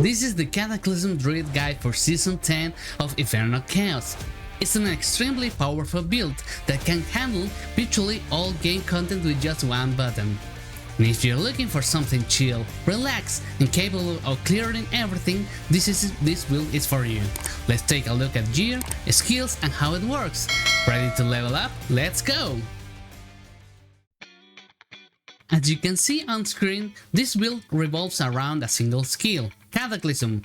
This is the Cataclysm Druid guide for Season 10 of Infernal Chaos. It's an extremely powerful build that can handle virtually all game content with just one button. And if you're looking for something chill, relaxed, and capable of clearing everything, this build is for you. Let's take a look at gear, skills, and how it works. Ready to level up? Let's go! As you can see on screen, this build revolves around a single skill, Cataclysm.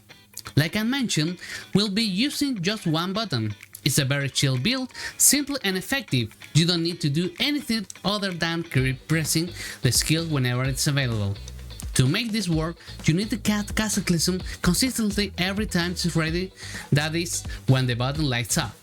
Like I mentioned, we'll be using just one button. It's a very chill build, simple and effective. You don't need to do anything other than keep pressing the skill whenever it's available. To make this work, you need to cast Cataclysm consistently every time it's ready, that is, when the button lights up.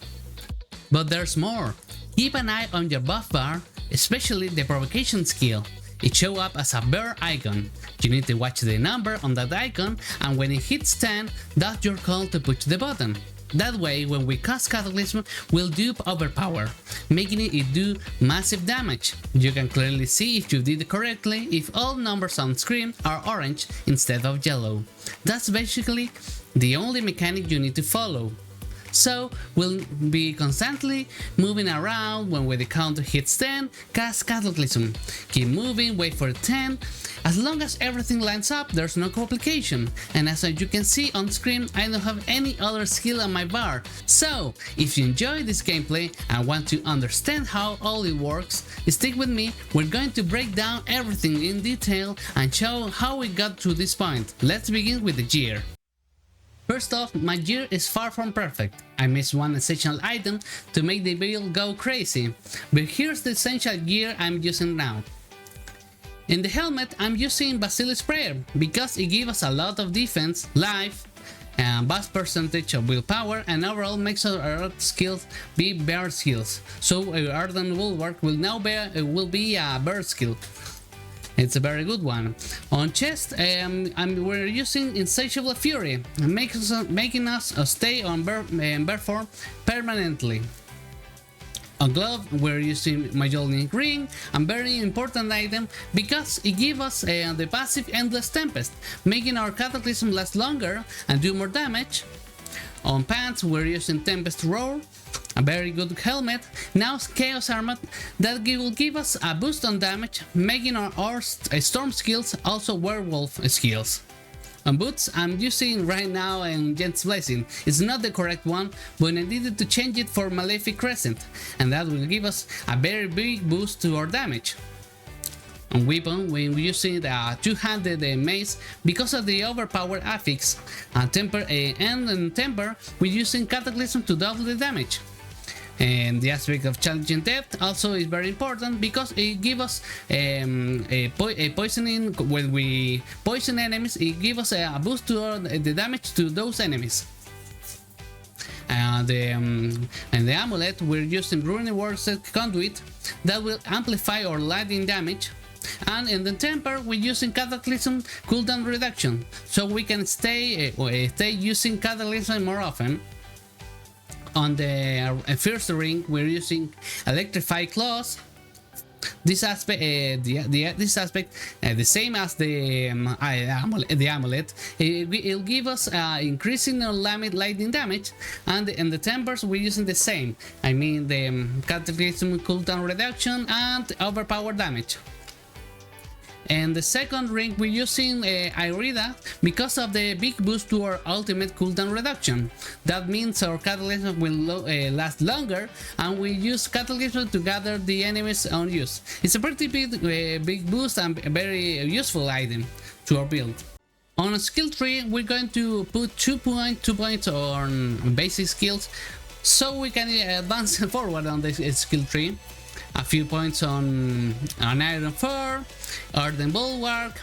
But there's more. Keep an eye on your buff bar, especially the provocation skill. It shows up as a bear icon. You need to watch the number on that icon, and when it hits 10, that's your call to push the button. That way, when we cast Cataclysm, we'll dupe overpower, making it do massive damage. You can clearly see if you did it correctly if all numbers on screen are orange instead of yellow. That's basically the only mechanic you need to follow. So, we'll be constantly moving around. When the counter hits 10, cast Cataclysm. Keep moving, wait for 10. As long as everything lines up, there's no complication. And as you can see on screen, I don't have any other skill on my bar. So, if you enjoy this gameplay and want to understand how all it works, stick with me. We're going to break down everything in detail and show how we got to this point. Let's begin with the gear. First off, my gear is far from perfect. I missed one essential item to make the build go crazy, but here's the essential gear I'm using now. In the helmet, I'm using Basilisk Prayer because it gives us a lot of defense, life, and vast percentage of willpower, and overall makes our skills be bear skills. So Ardent Bulwark will now be a bear skill. It's a very good one. On chest, we're using Insatiable Fury, making us stay on bear form permanently. On glove, we're using Majolic Ring, a very important item because it gives us the passive Endless Tempest, making our Cataclysm last longer and do more damage. On pants, we're using Tempest Roar, a very good helmet. Now Chaos Armor that will give us a boost on damage, making our storm skills also werewolf skills. On boots, I'm using right now Gent's Blessing. It's not the correct one, but I needed to change it for Malefic Crescent, and that will give us a very big boost to our damage. On weapon, we're using the two-handed mace because of the overpowered affix, and temper, we're using Cataclysm to double the damage. And the aspect of challenging depth also is very important because it gives us a poisoning. When we poison enemies, it gives us a boost to the damage to those enemies. And the amulet, we're using Ruining Works Conduit that will amplify our lightning damage. And in the temper, we're using Cataclysm cooldown reduction, so we can stay using Cataclysm more often. On the first ring, we're using Electrify Claws. This aspect, the same as the amulet, it'll give us increasing our lightning damage, and in the tempers we're using the same. I mean the Cataclysm cooldown reduction and overpower damage. And the second ring, we're using Irida because of the big boost to our ultimate cooldown reduction. That means our Cataclysm will last longer, and we use Cataclysm to gather the enemies on use. It's a pretty big boost and a very useful item to our build. On a skill tree, we're going to put 2 points on basic skills, so we can advance forward on the skill tree. A few points on Iron Fur, Ardent Bulwark,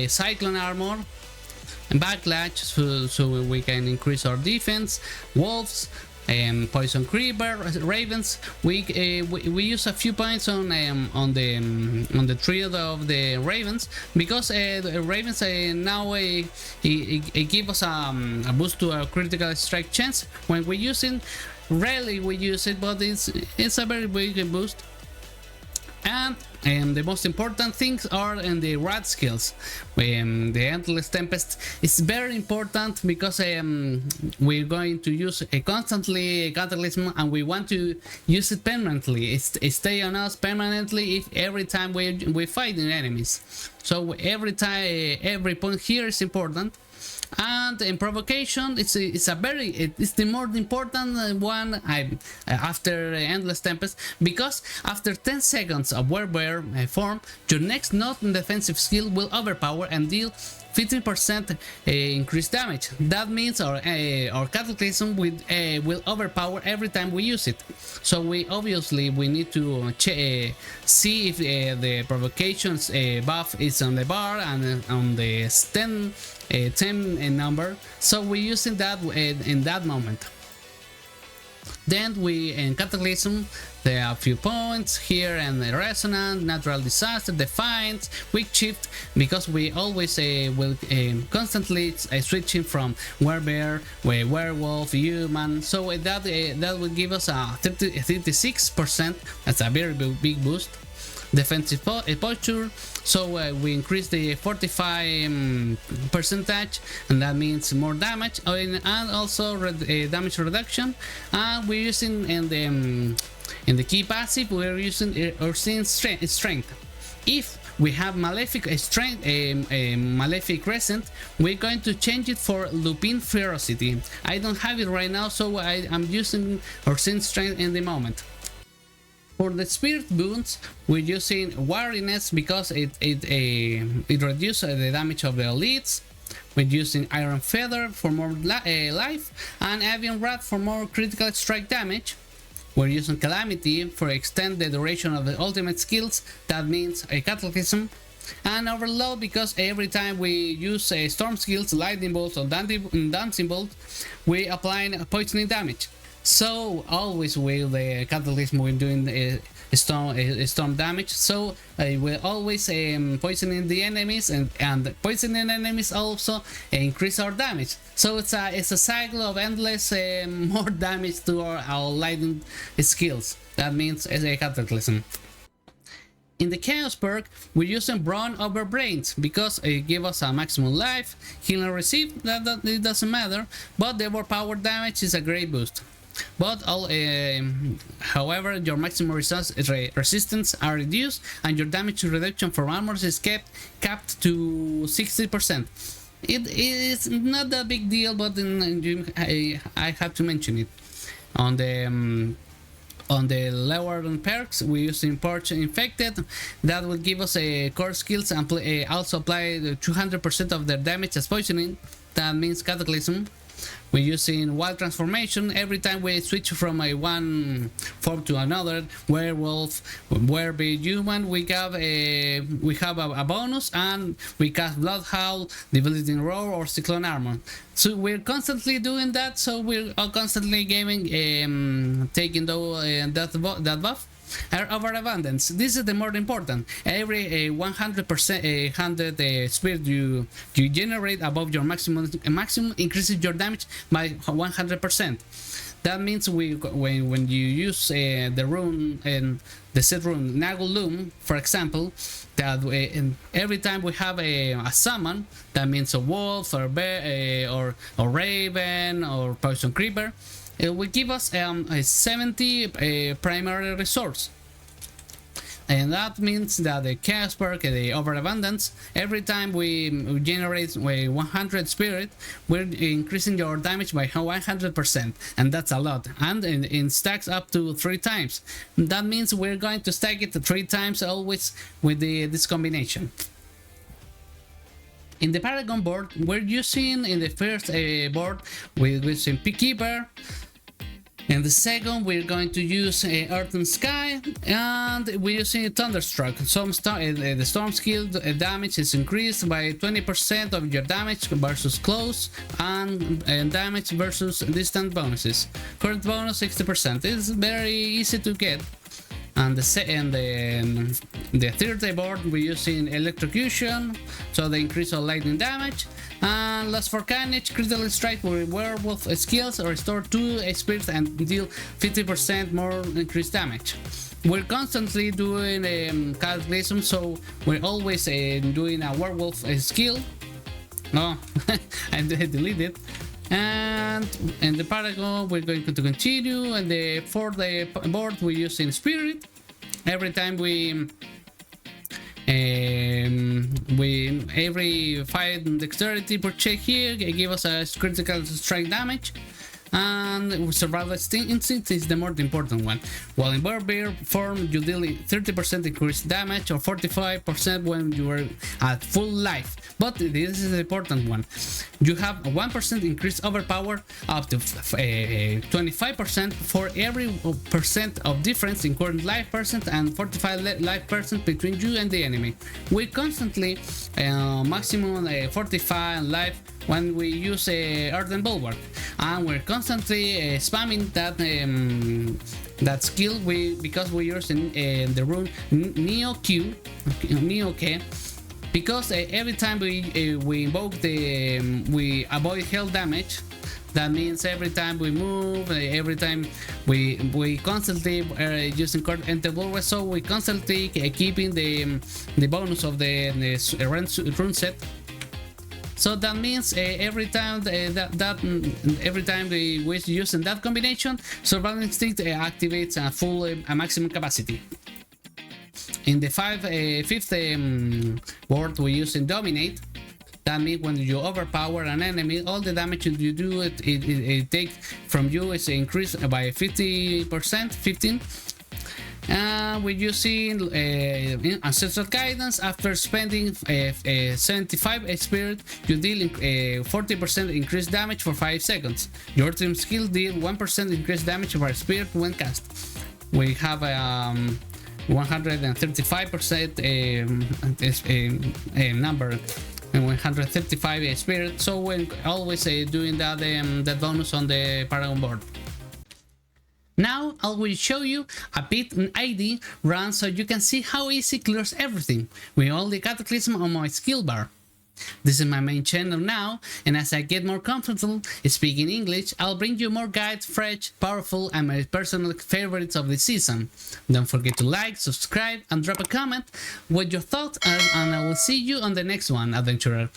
Cyclone Armor, and Backlash, so we can increase our defense. Wolves, Poison Creeper, Ravens. We use a few points on the trio of the Ravens because the Ravens now it gives us a boost to our critical strike chance when we use it. Rarely we use it, but it's a very big boost. And the most important things are in the rat skills. The Endless Tempest is very important because we're going to use constantly Cataclysm, and we want to use it permanently. It stay on us permanently if every time we fight enemies. So every time, every point here is important. And in provocation, it's the most important one after Endless Tempest, because after 10 seconds of Werewolf form, your next non-defensive skill will overpower and deal 15% increased damage. That means our Cataclysm will overpower every time we use it. So we need to see if the provocations buff is on the bar and on the 10 number. So we're using that in that moment. Then in Cataclysm, there are a few points here, and the Resonance, Natural Disaster, Defiance, Quick Shift, because we always will constantly switching from Werewolf, Werewolf, Human, so that will give us a 36%, that's a very big boost. Defensive posture, so we increase the 45 percentage, and that means more damage, and also damage reduction. And we're using in the key passive, we're using Unseen Strength. If we have Malefic Strength, Malefic Crescent, we're going to change it for Lupine Ferocity. I don't have it right now, so I'm using Unseen Strength in the moment. For the Spirit Boons, we're using Wariness because it reduces the damage of the elites. We're using Iron Feather for more life, and Avian Rat for more critical strike damage. We're using Calamity for extend the duration of the ultimate skills, that means a Cataclysm. And Overload because every time we use Storm skills, Lightning Bolt or Dancing Bolt, we apply poisoning damage. So always with the Cataclysm we're doing storm damage, so we're always poisoning the enemies, and poisoning enemies also increase our damage. So it's a cycle of endless more damage to our lightning skills. That means a Cataclysm. In the Chaos perk, we're using Brawn over Brains because it gives us a maximum life, healing received, it doesn't matter, but the overpower damage is a great boost. But however, your maximum resistance are reduced, and your damage reduction from armors is capped to 60%. It is not a big deal, but I have to mention it. On the lower perks, we use Porch Infected. That will give us core skills and also apply 200% of their damage as poisoning. That means Cataclysm. We're using Wild Transformation. Every time we switch from one form to another, Werewolf, Werewolf, Human, we have a bonus, and we cast Blood Howl, Debilitating Roar, or Cyclone Armor. So we're constantly doing that, so we're constantly gaming, taking that buff. Overabundance. This is the more important. Every 100% spirit you generate above your maximum increases your damage by 100%. That means when you use the rune and the set rune Nagel Loom, for example, that every time we have a summon, that means a wolf or bear or raven or poison creeper, it will give us a 70 primary resource. And that means that the Chaos perk, the Overabundance, every time we generate 100 spirit, we're increasing your damage by 100%, and that's a lot, and in stacks up to 3 times. That means we're going to stack it 3 times always with this combination. In the Paragon board, we're using in the first board, we're using Peacekeeper. In the second, we're going to use Earth and Sky, and we're using Thunderstruck. The storm skill damage is increased by 20% of your damage versus close, and damage versus distant bonuses. Current bonus 60%. It's very easy to get. And the third board, we're using Electrocution, so they increase our lightning damage. And Lust for Carnage, Critical Strike with Werewolf skills, restore 2 spirits and deal 50% more increased damage. we're constantly doing Cataclysm, so we're always doing a werewolf skill. No, I deleted it. And in the Paragon, we're going to continue. And for the board, we're using Spirit. Every time we every 5 dexterity per check here give us a critical strike damage. And survival instinct is the more important one. While in Stormbear form, you deal 30% increased damage or 45% when you are at full life. But this is the important one. You have a 1% increased overpower up to 25% for every percent of difference in current life percent and 45 life percent between you and the enemy. We constantly maximum 45 life when we use Earthen Bulwark, and we're constantly spamming that skill because we're using the rune Neo Q, because every time we invoke we avoid health damage. That means every time we move, every time we constantly using Earthen Bulwark, so we constantly keeping the bonus of the rune set. So that means every time every time we using that combination, Survival Instinct activates a maximum capacity. In the fifth word, we use Dominate. That means when you overpower an enemy, all the damage you do it takes from you is increased by 50%, 15. We're using Ancestral Guidance. After spending 75 spirit, you deal 40% increased damage for 5 seconds. Your team skill deal 1% increased damage for spirit when cast. We have 135% number and 135 spirit, so we're always doing that bonus on the Paragon board. Now I will show you a bit an ID run so you can see how easy clears everything with only Cataclysm on my skill bar. This is my main channel now, and as I get more comfortable speaking English, I'll bring you more guides, fresh, powerful, and my personal favorites of the season. Don't forget to like, subscribe, and drop a comment with your thoughts, and I will see you on the next one, adventurer.